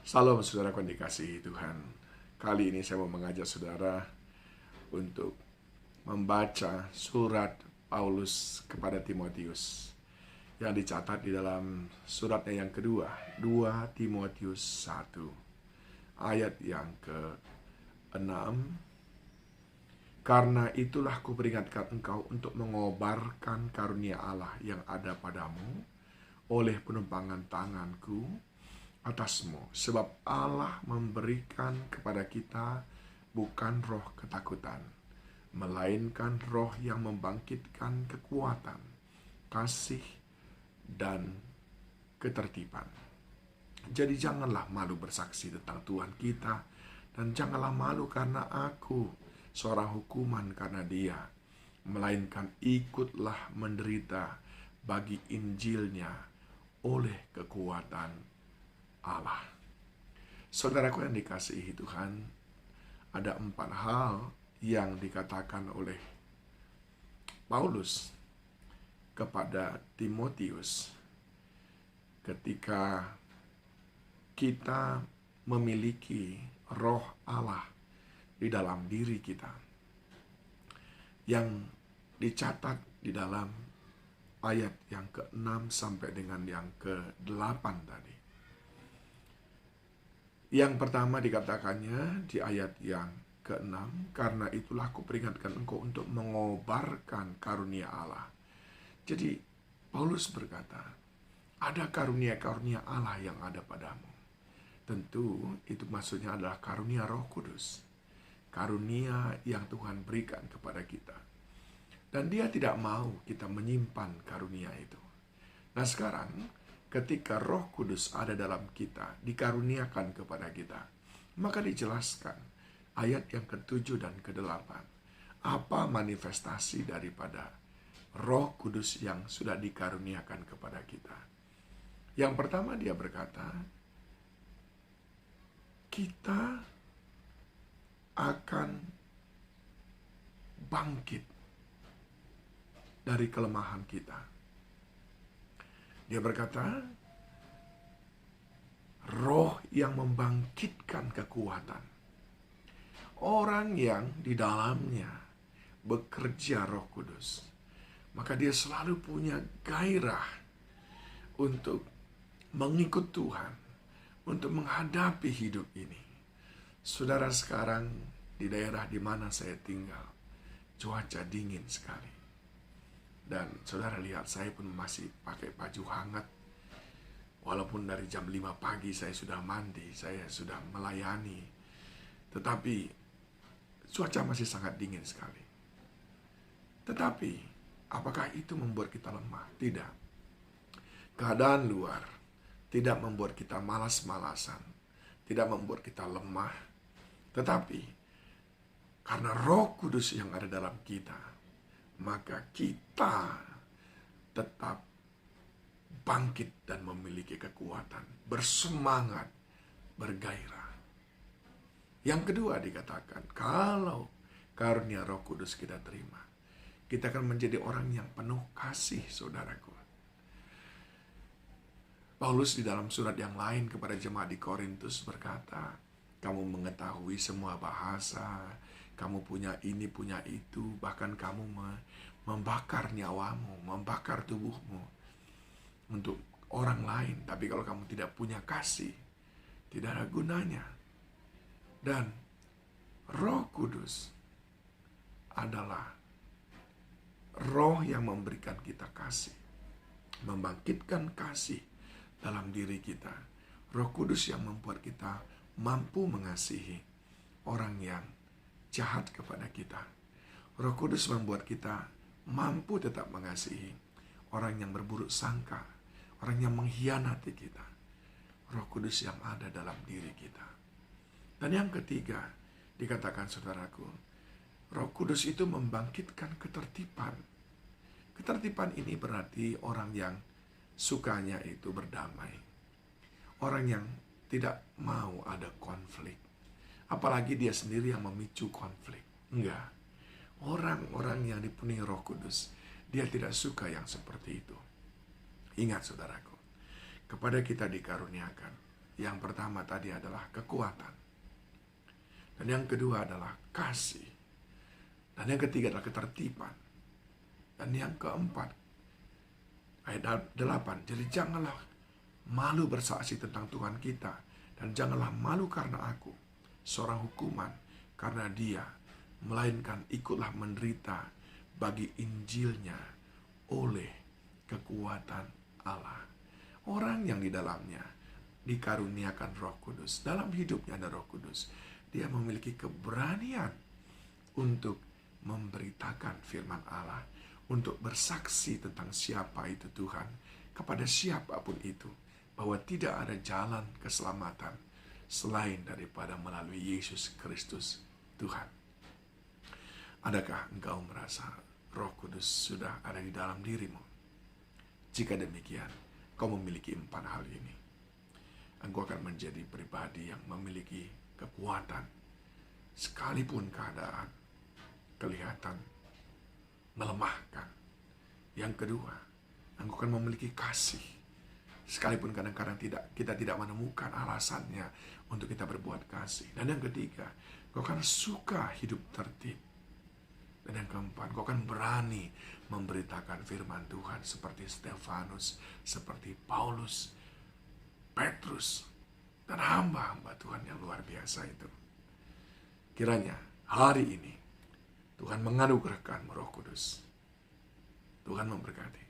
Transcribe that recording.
Salam saudaraku yang dikasihi Tuhan. Kali ini saya mau mengajak saudara untuk membaca surat Paulus kepada Timotius yang dicatat di dalam suratnya yang kedua, 2 Timotius 1 ayat yang ke-6. Karena itulah kuperingatkan engkau untuk mengobarkan karunia Allah yang ada padamu oleh penumpangan tanganku atasmu, sebab Allah memberikan kepada kita bukan roh ketakutan, melainkan roh yang membangkitkan kekuatan, kasih, dan ketertiban. Jadi janganlah malu bersaksi tentang Tuhan kita, dan janganlah malu karena aku, seorang hukuman karena Dia, melainkan ikutlah menderita bagi Injilnya oleh kekuatan Allah. Saudaraku yang dikasihi Tuhan, ada 4 hal yang dikatakan oleh Paulus kepada Timotius ketika kita memiliki roh Allah di dalam diri kita, yang dicatat di dalam ayat yang ke-6 sampai dengan yang ke-8 tadi. Yang pertama dikatakannya di ayat yang ke-6, karena itulah kuperingatkan engkau untuk mengobarkan karunia Allah. Jadi Paulus berkata, ada karunia-karunia Allah yang ada padamu. Tentu itu maksudnya adalah karunia Roh Kudus, karunia yang Tuhan berikan kepada kita. Dan Dia tidak mau kita menyimpan karunia itu. Nah sekarang, ketika Roh Kudus ada dalam kita, dikaruniakan kepada kita, maka dijelaskan ayat yang ke-7 dan ke-8 apa manifestasi daripada Roh Kudus yang sudah dikaruniakan kepada kita. Yang pertama dia berkata, kita akan bangkit dari kelemahan kita. Dia berkata, roh yang membangkitkan kekuatan. Orang yang di dalamnya bekerja Roh Kudus, maka dia selalu punya gairah untuk mengikut Tuhan, untuk menghadapi hidup ini. Saudara, sekarang di daerah di mana saya tinggal, cuaca dingin sekali. Dan saudara lihat, saya pun masih pakai baju hangat. Walaupun dari jam 5 pagi saya sudah mandi, saya sudah melayani. Tetapi cuaca masih sangat dingin sekali. Tetapi apakah itu membuat kita lemah? Tidak. Keadaan luar tidak membuat kita malas-malasan, tidak membuat kita lemah. Tetapi karena Roh Kudus yang ada dalam kita, maka kita tetap bangkit dan memiliki kekuatan, bersemangat, bergairah. Yang kedua dikatakan, kalau karunia Roh Kudus kita terima, kita akan menjadi orang yang penuh kasih, saudaraku. Paulus di dalam surat yang lain kepada jemaat di Korintus berkata, kamu mengetahui semua bahasa, kamu punya ini, punya itu, bahkan kamu membakar nyawamu, membakar tubuhmu untuk orang lain. Tapi kalau kamu tidak punya kasih, tidak ada gunanya. Dan Roh Kudus adalah roh yang memberikan kita kasih, membangkitkan kasih dalam diri kita. Roh Kudus yang membuat kita mampu mengasihi orang yang jahat kepada kita. Roh Kudus membuat kita mampu tetap mengasihi orang yang berburuk sangka, orang yang mengkhianati kita. Roh Kudus yang ada dalam diri kita. Dan yang ketiga, dikatakan saudaraku, Roh Kudus itu membangkitkan ketertiban. Ketertiban ini berarti orang yang sukanya itu berdamai. Orang yang tidak mau ada konflik. Apalagi dia sendiri yang memicu konflik. Enggak. Orang-orang yang dipenuhi Roh Kudus, dia tidak suka yang seperti itu. Ingat saudaraku, kepada kita dikaruniakan Yang pertama tadi adalah kekuatan. Dan yang kedua adalah kasih. Dan yang ketiga adalah ketertiban. Dan yang keempat, ayat 8, jadi janganlah malu bersaksi tentang Tuhan kita, dan janganlah malu karena aku, seorang hukuman, karena dia, melainkan ikutlah menderita bagi Injilnya oleh kekuatan Allah. Orang yang di dalamnya dikaruniakan Roh Kudus, dalam hidupnya ada Roh Kudus, dia memiliki keberanian untuk memberitakan firman Allah, untuk bersaksi tentang siapa itu Tuhan kepada siapapun itu, bahwa tidak ada jalan keselamatan selain daripada melalui Yesus Kristus Tuhan. Adakah engkau merasa Roh Kudus sudah ada di dalam dirimu? Jika demikian, kau memiliki 4 hal ini. Engkau akan menjadi pribadi yang memiliki kekuatan, sekalipun keadaan kelihatan melemahkan. Yang kedua, engkau akan memiliki kasih, sekalipun kadang-kadang kita tidak menemukan alasannya untuk kita berbuat kasih. Dan yang ketiga, engkau akan suka hidup tertib. Dan yang keempat, engkau akan berani memberitakan firman Tuhan seperti Stefanus, seperti Paulus, Petrus, dan hamba-hamba Tuhan yang luar biasa itu. Kiranya hari ini Tuhan menganugerahkan Roh Kudus. Tuhan memberkati.